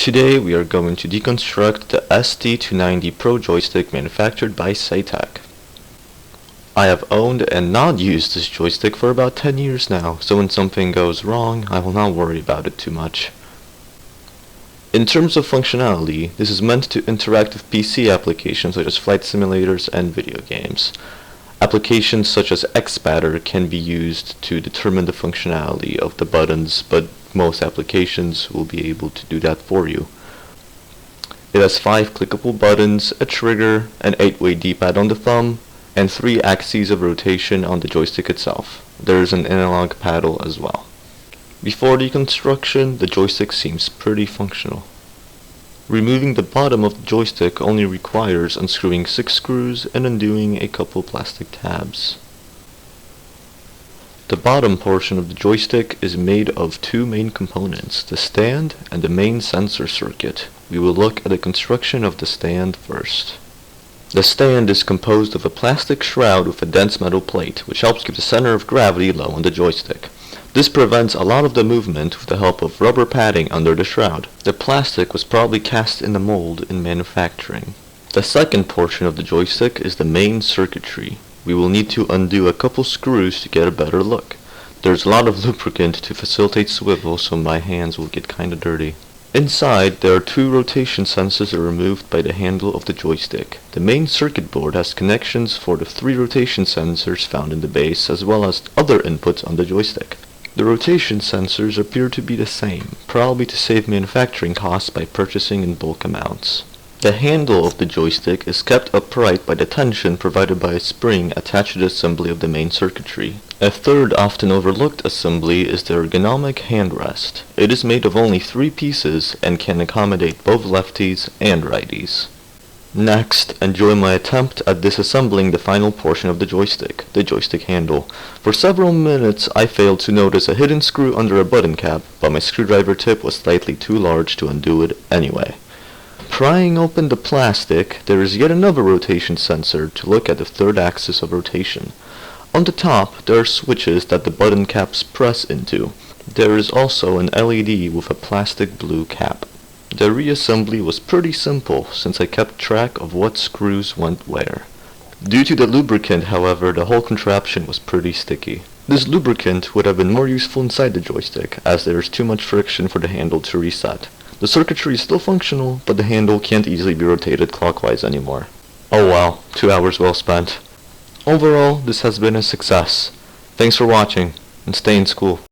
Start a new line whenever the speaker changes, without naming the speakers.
Today we are going to deconstruct the ST290 Pro joystick manufactured by SAITEK. I have owned and not used this joystick for about 10 years now, so when something goes wrong, I will not worry about it too much. In terms of functionality, this is meant to interact with PC applications such as flight simulators and video games. Applications such as XSpatter can be used to determine the functionality of the buttons, but most applications will be able to do that for you. It has 5 clickable buttons, a trigger, an 8-way D-pad on the thumb, and 3 axes of rotation on the joystick itself. There is an analog paddle as well. Before deconstruction, the joystick seems pretty functional. Removing the bottom of the joystick only requires unscrewing 6 screws and undoing a couple plastic tabs. The bottom portion of the joystick is made of 2 main components, the stand and the main sensor circuit. We will look at the construction of the stand first. The stand is composed of a plastic shroud with a dense metal plate, which helps keep the center of gravity low on the joystick. This prevents a lot of the movement with the help of rubber padding under the shroud. The plastic was probably cast in the mold in manufacturing. The second portion of the joystick is the main circuitry. We will need to undo a couple screws to get a better look. There's a lot of lubricant to facilitate swivel, so my hands will get kinda dirty. Inside, there are 2 rotation sensors that are removed by the handle of the joystick. The main circuit board has connections for the 3 rotation sensors found in the base, as well as other inputs on the joystick. The rotation sensors appear to be the same, probably to save manufacturing costs by purchasing in bulk amounts. The handle of the joystick is kept upright by the tension provided by a spring attached to the assembly of the main circuitry. A third often overlooked assembly is the ergonomic handrest. It is made of only 3 pieces and can accommodate both lefties and righties. Next, enjoy my attempt at disassembling the final portion of the joystick handle. For several minutes I failed to notice a hidden screw under a button cap, but my screwdriver tip was slightly too large to undo it anyway. Prying open the plastic, there is yet another rotation sensor to look at the 3rd axis of rotation. On the top, there are switches that the button caps press into. There is also an LED with a plastic blue cap. The reassembly was pretty simple, since I kept track of what screws went where. Due to the lubricant, however, the whole contraption was pretty sticky. This lubricant would have been more useful inside the joystick, as there is too much friction for the handle to reset. The circuitry is still functional, but the handle can't easily be rotated clockwise anymore. Oh well, 2 hours well spent. Overall, this has been a success. Thanks for watching, and stay in school.